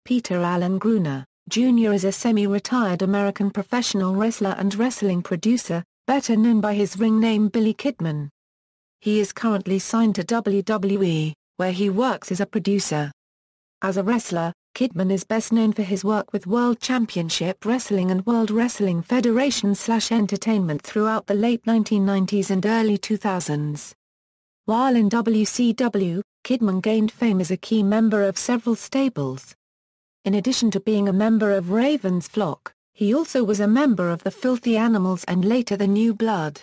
Peter Alan Gruner, Jr. is a semi-retired American professional wrestler and wrestling producer, better known by his ring name Billy Kidman. He is currently signed to WWE, where he works as a producer. As a wrestler, Kidman is best known for his work with World Championship Wrestling and World Wrestling Federation/Entertainment throughout the late 1990s and early 2000s. While in WCW, Kidman gained fame as a key member of several stables. In addition to being a member of Raven's flock, he also was a member of the Filthy Animals and later the New Blood.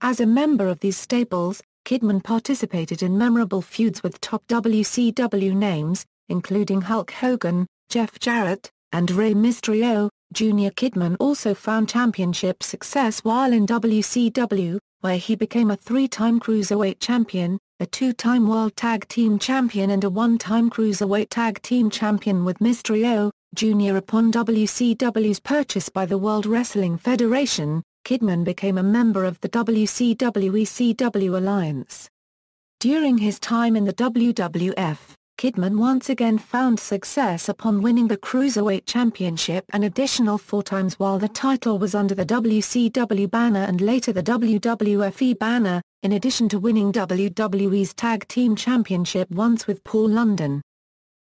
As a member of these stables, Kidman participated in memorable feuds with top WCW names, including Hulk Hogan, Jeff Jarrett, and Rey Mysterio. Jr. Kidman also found championship success while in WCW, where he became a three-time Cruiserweight Champion, a two-time World Tag Team Champion and a one-time Cruiserweight Tag Team Champion with Mysterio, Jr. Upon WCW's purchase by the World Wrestling Federation, Kidman became a member of the WCW-ECW alliance. During his time in the WWF, Kidman once again found success upon winning the Cruiserweight Championship an additional 4 times while the title was under the WCW banner and later the WWFE banner, in addition to winning WWE's Tag Team Championship once with Paul London.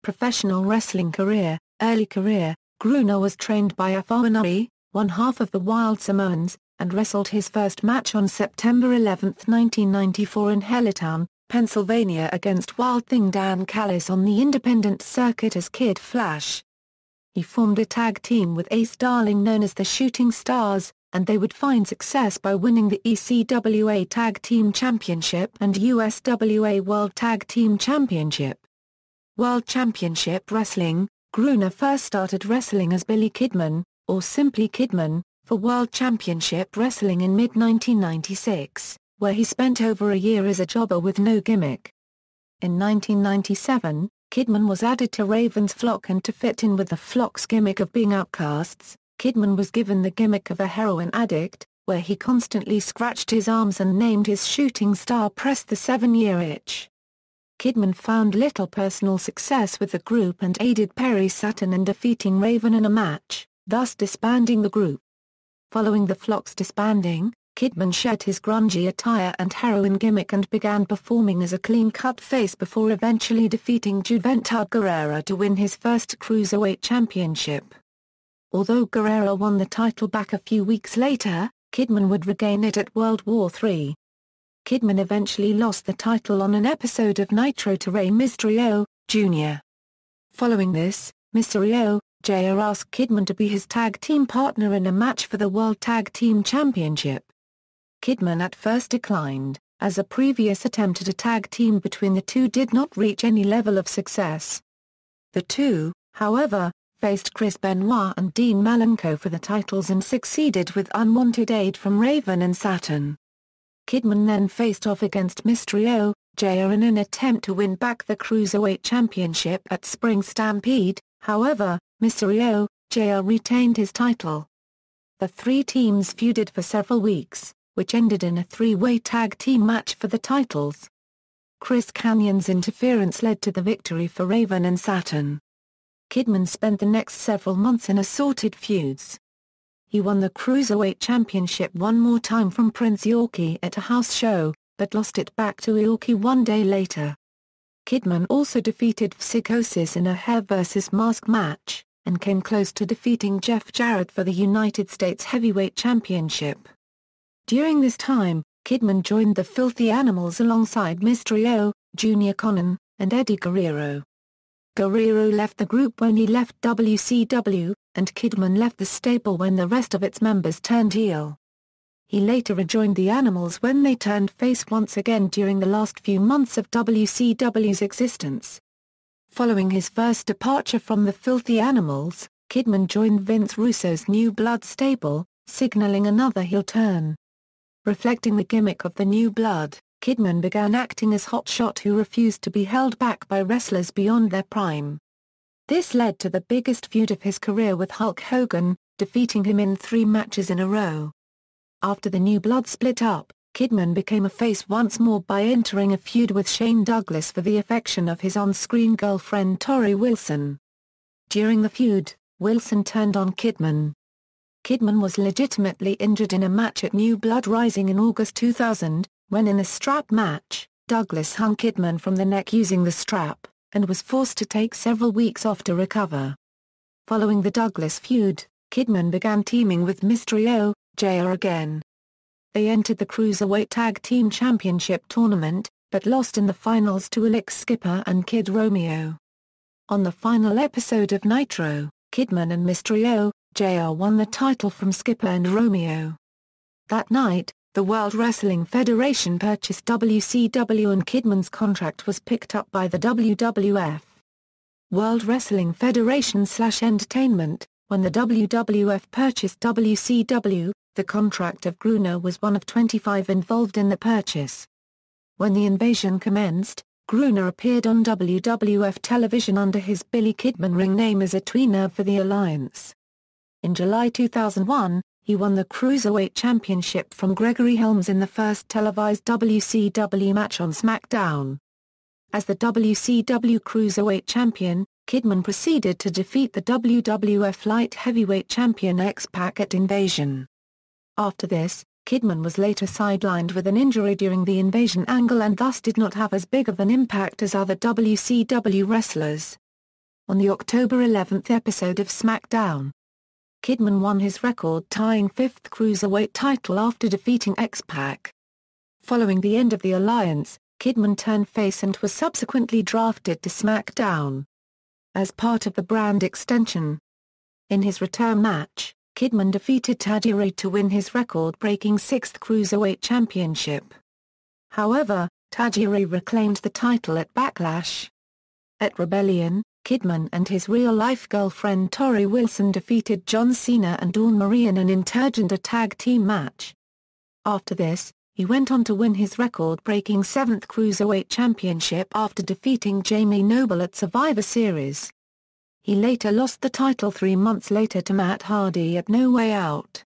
Professional wrestling career. Early career, Gruner was trained by Afonari, one half of the Wild Samoans, and wrestled his first match on September 11, 1994 in Hellertown, Pennsylvania against Wild Thing Dan Callis on the independent circuit as Kid Flash. He formed a tag team with Ace Darling known as the Shooting Stars, and they would find success by winning the ECWA Tag Team Championship and USWA World Tag Team Championship. World Championship Wrestling. Gruner first started wrestling as Billy Kidman, or simply Kidman, for World Championship Wrestling in mid-1996, where he spent over a year as a jobber with no gimmick. In 1997, Kidman was added to Raven's flock and to fit in with the flock's gimmick of being outcasts, Kidman was given the gimmick of a heroin addict, where he constantly scratched his arms and named his shooting star Press the 7-year itch. Kidman found little personal success with the group and aided Perry Saturn in defeating Raven in a match, thus disbanding the group. Following the flock's disbanding, Kidman shed his grungy attire and heroin gimmick and began performing as a clean-cut face before eventually defeating Juventud Guerrera to win his first Cruiserweight Championship. Although Guerrera won the title back a few weeks later, Kidman would regain it at World War III. Kidman eventually lost the title on an episode of Nitro to Rey Mysterio, Jr. Following this, Mysterio, Jr. asked Kidman to be his tag team partner in a match for the World Tag Team Championship. Kidman at first declined, as a previous attempt at a tag team between the two did not reach any level of success. The two, however, faced Chris Benoit and Dean Malenko for the titles and succeeded with unwanted aid from Raven and Saturn. Kidman then faced off against Mysterio, Jr. in an attempt to win back the Cruiserweight Championship at Spring Stampede, however, Mysterio, Jr. retained his title. The three teams feuded for several weeks, which ended in a three-way tag team match for the titles. Chris Canyon's interference led to the victory for Raven and Saturn. Kidman spent the next several months in assorted feuds. He won the Cruiserweight Championship one more time from Prince Yorkie at a house show, but lost it back to Yorkie one day later. Kidman also defeated Psychosis in a hair versus mask match, and came close to defeating Jeff Jarrett for the United States Heavyweight Championship. During this time, Kidman joined the Filthy Animals alongside Mysterio, Jr. Konnan, and Eddie Guerrero. Guerrero left the group when he left WCW, and Kidman left the stable when the rest of its members turned heel. He later rejoined the Animals when they turned face once again during the last few months of WCW's existence. Following his first departure from the Filthy Animals, Kidman joined Vince Russo's New Blood stable, signaling another heel turn. Reflecting the gimmick of the New Blood, Kidman began acting as hotshot who refused to be held back by wrestlers beyond their prime. This led to the biggest feud of his career with Hulk Hogan, defeating him in 3 matches in a row. After the New Blood split up, Kidman became a face once more by entering a feud with Shane Douglas for the affection of his on-screen girlfriend Torrie Wilson. During the feud, Wilson turned on Kidman. Kidman was legitimately injured in a match at New Blood Rising in August 2000, when in a strap match, Douglas hung Kidman from the neck using the strap, and was forced to take several weeks off to recover. Following the Douglas feud, Kidman began teaming with Mysterio, Jr. again. They entered the Cruiserweight Tag Team Championship tournament, but lost in the finals to Alex Skipper and Kid Romeo. On the final episode of Nitro, Kidman and Mysterio, Jr. won the title from Skipper and Romeo. That night, the World Wrestling Federation purchased WCW and Kidman's contract was picked up by the WWF. World Wrestling Federation/Entertainment. When the WWF purchased WCW, the contract of Gruner was one of 25 involved in the purchase. When the invasion commenced, Gruner appeared on WWF television under his Billy Kidman ring name as a tweener for the Alliance. In July 2001, he won the Cruiserweight Championship from Gregory Helms in the first televised WCW match on SmackDown. As the WCW Cruiserweight Champion, Kidman proceeded to defeat the WWF Light Heavyweight Champion X-Pac at Invasion. After this, Kidman was later sidelined with an injury during the Invasion angle and thus did not have as big of an impact as other WCW wrestlers. On the October 11 episode of SmackDown, Kidman won his record-tying 5th Cruiserweight title after defeating X-Pac. Following the end of the Alliance, Kidman turned face and was subsequently drafted to SmackDown as part of the brand extension. In his return match, Kidman defeated Tajiri to win his record-breaking 6th Cruiserweight Championship. However, Tajiri reclaimed the title at Backlash. At Rebellion, Kidman and his real-life girlfriend Tori Wilson defeated John Cena and Dawn Marie in an Intergender tag team match. After this, he went on to win his record-breaking 7th Cruiserweight Championship after defeating Jamie Noble at Survivor Series. He later lost the title 3 months later to Matt Hardy at No Way Out.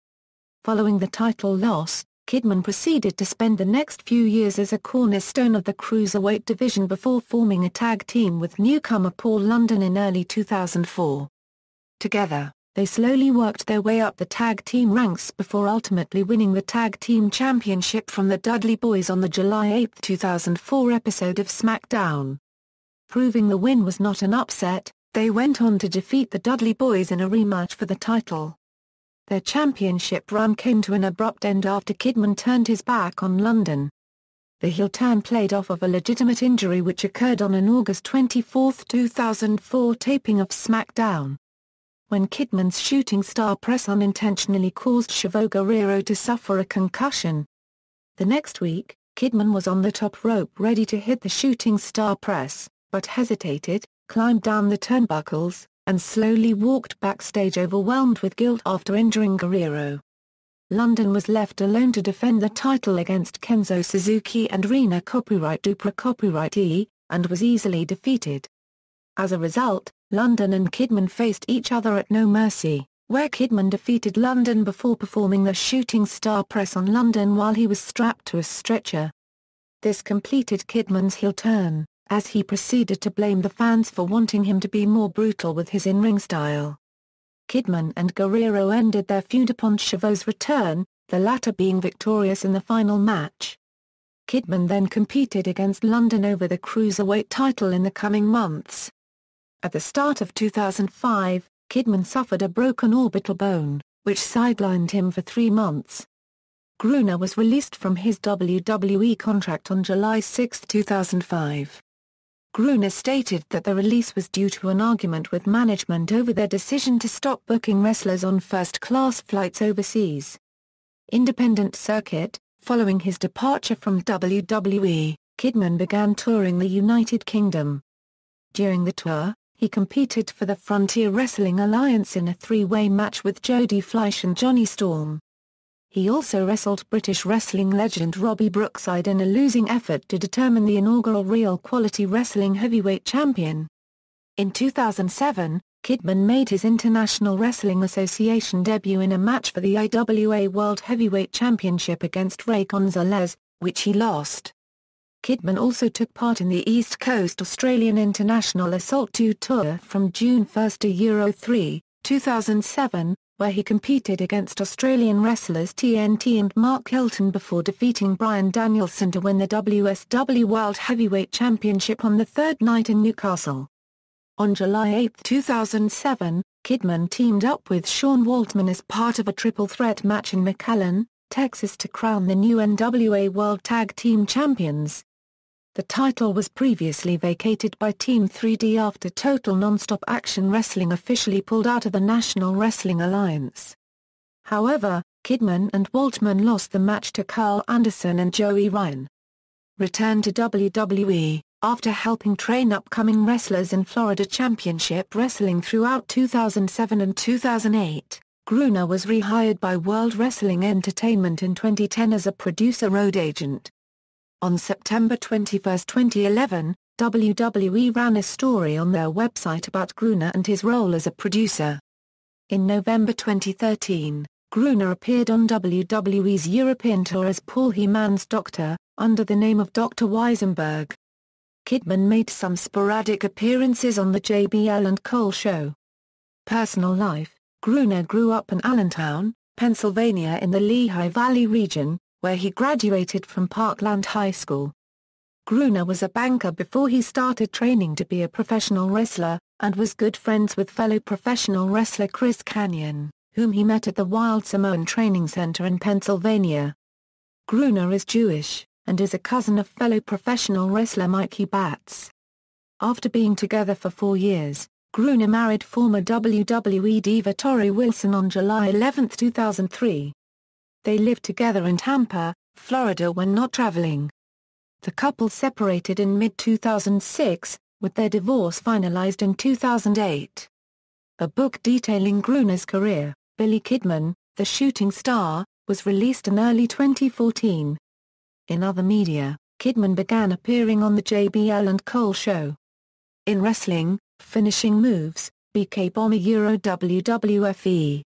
Following the title loss, Kidman proceeded to spend the next few years as a cornerstone of the Cruiserweight division before forming a tag team with newcomer Paul London in early 2004. Together, they slowly worked their way up the tag team ranks before ultimately winning the Tag Team Championship from the Dudley Boyz on the July 8, 2004 episode of SmackDown. Proving the win was not an upset, they went on to defeat the Dudley Boyz in a rematch for the title. Their championship run came to an abrupt end after Kidman turned his back on London. The heel turn played off of a legitimate injury which occurred on an August 24, 2004 taping of SmackDown. When Kidman's shooting star press unintentionally caused Chavo Guerrero to suffer a concussion. The next week, Kidman was on the top rope ready to hit the shooting star press, but hesitated, climbed down the turnbuckles, and slowly walked backstage overwhelmed with guilt after injuring Guerrero. London was left alone to defend the title against Kenzo Suzuki and Rina Copyright Dupra Copyright E, and was easily defeated. As a result, London and Kidman faced each other at No Mercy, where Kidman defeated London before performing the shooting star press on London while he was strapped to a stretcher. This completed Kidman's heel turn, as he proceeded to blame the fans for wanting him to be more brutal with his in-ring style. Kidman and Guerrero ended their feud upon Chavo's return, the latter being victorious in the final match. Kidman then competed against London over the Cruiserweight title in the coming months. At the start of 2005, Kidman suffered a broken orbital bone, which sidelined him for 3 months. Gruner was released from his WWE contract on July 6, 2005. Gruner stated that the release was due to an argument with management over their decision to stop booking wrestlers on first-class flights overseas. Independent circuit. Following his departure from WWE, Kidman began touring the United Kingdom. During the tour, he competed for the Frontier Wrestling Alliance in a 3-way match with Jody Fleisch and Johnny Storm. He also wrestled British wrestling legend Robbie Brookside in a losing effort to determine the inaugural Real Quality Wrestling Heavyweight Champion. In 2007, Kidman made his International Wrestling Association debut in a match for the IWA World Heavyweight Championship against Ray Gonzalez, which he lost. Kidman also took part in the East Coast Australian International Assault 2 Tour from June 1 to Euro 3, 2007, where he competed against Australian wrestlers TNT and Mark Hilton before defeating Bryan Danielson to win the WSW World Heavyweight Championship on the third night in Newcastle. On July 8, 2007, Kidman teamed up with Sean Waltman as part of a triple threat match in McAllen, Texas to crown the new NWA World Tag Team Champions. The title was previously vacated by Team 3D after Total Nonstop Action Wrestling officially pulled out of the National Wrestling Alliance. However, Kidman and Waltman lost the match to Carl Anderson and Joey Ryan. Returned to WWE, after helping train upcoming wrestlers in Florida Championship Wrestling throughout 2007 and 2008, Gruner was rehired by World Wrestling Entertainment in 2010 as a producer road agent. On September 21, 2011, WWE ran a story on their website about Gruner and his role as a producer. In November 2013, Gruner appeared on WWE's European tour as Paul Heyman's doctor, under the name of Dr. Weisenberg. Kidman made some sporadic appearances on the JBL and Cole show. Personal life: Gruner grew up in Allentown, Pennsylvania in the Lehigh Valley region, where he graduated from Parkland High School. Gruner was a banker before he started training to be a professional wrestler, and was good friends with fellow professional wrestler Chris Kanyon, whom he met at the Wild Samoan Training Center in Pennsylvania. Gruner is Jewish, and is a cousin of fellow professional wrestler Mikey Batts. After being together for 4 years, Gruner married former WWE diva Tori Wilson on July 11, 2003. They lived together in Tampa, Florida when not traveling. The couple separated in mid-2006, with their divorce finalized in 2008. A book detailing Gruner's career, Billy Kidman, The Shooting Star, was released in early 2014. In other media, Kidman began appearing on the JBL and Cole show. In wrestling, finishing moves, BK Bomber Euro WWFE.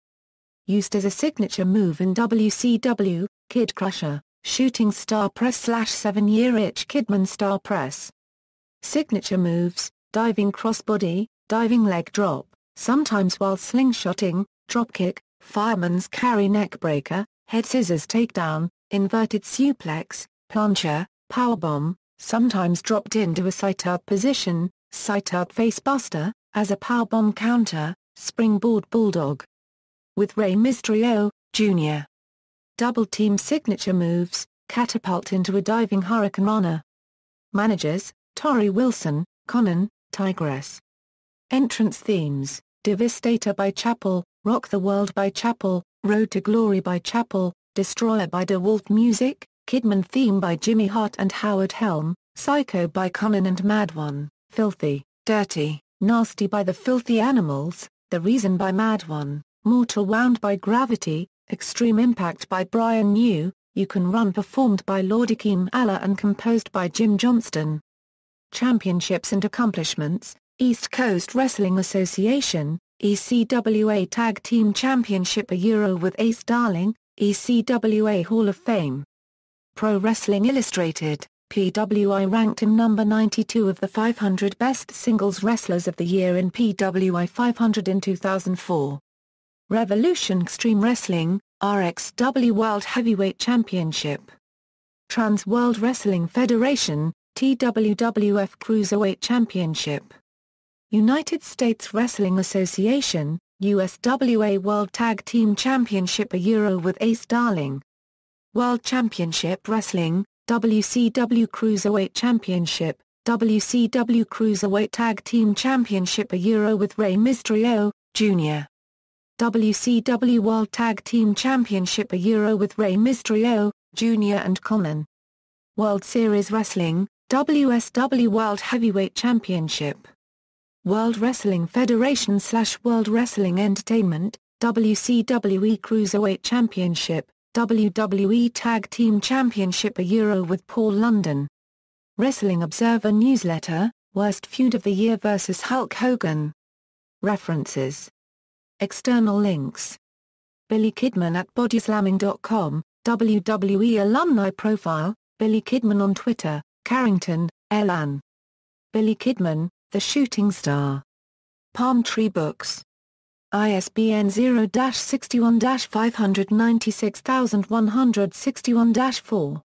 Used as a signature move in WCW, Kid Crusher, Shooting Star Press / 7-year itch Kidman Star Press. Signature moves, diving crossbody, diving leg drop, sometimes while slingshotting, dropkick, fireman's carry neckbreaker, head scissors takedown, inverted suplex, plancher, powerbomb, sometimes dropped into a sight-out position, sight-out facebuster, as a powerbomb counter, springboard bulldog. With Rey Mysterio, Jr. Double team signature moves, catapult into a diving hurricane runner. Managers, Tori Wilson, Konnan, Tigress. Entrance themes, Devastator by Chappell, Rock the World by Chappell, Road to Glory by Chappell, Destroyer by DeWalt Music, Kidman theme by Jimmy Hart and Howard Helm, Psycho by Konnan and Mad One, Filthy, Dirty, Nasty by The Filthy Animals, The Reason by Mad One, Mortal Wound by Gravity, Extreme Impact by Brian New, You Can Run performed by Lord Akeem Allah and composed by Jim Johnston. Championships and Accomplishments, East Coast Wrestling Association, ECWA Tag Team Championship, a Euro with Ace Darling, ECWA Hall of Fame. Pro Wrestling Illustrated, PWI ranked him number 92 of the 500 best singles wrestlers of the year in PWI 500 in 2004. Revolution Extreme Wrestling, RXW World Heavyweight Championship. Trans World Wrestling Federation, TWWF Cruiserweight Championship. United States Wrestling Association, USWA World Tag Team Championship, a Euro with Ace Darling. World Championship Wrestling, WCW Cruiserweight Championship, WCW Cruiserweight Tag Team Championship, a Euro with Rey Mysterio, Jr. WCW World Tag Team Championship, a Euro with Rey Mysterio, Jr. and Konnan. World Series Wrestling, WSW World Heavyweight Championship. World Wrestling Federation / World Wrestling Entertainment, WCWE Cruiserweight Championship, WWE Tag Team Championship, a Euro with Paul London. Wrestling Observer Newsletter, Worst Feud of the Year vs. Hulk Hogan. References. External links. Billy Kidman at bodyslamming.com, WWE Alumni Profile, Billy Kidman on Twitter, Carrington, Alan. Billy Kidman, The Shooting Star. Palm Tree Books. ISBN 0-61-596161-4.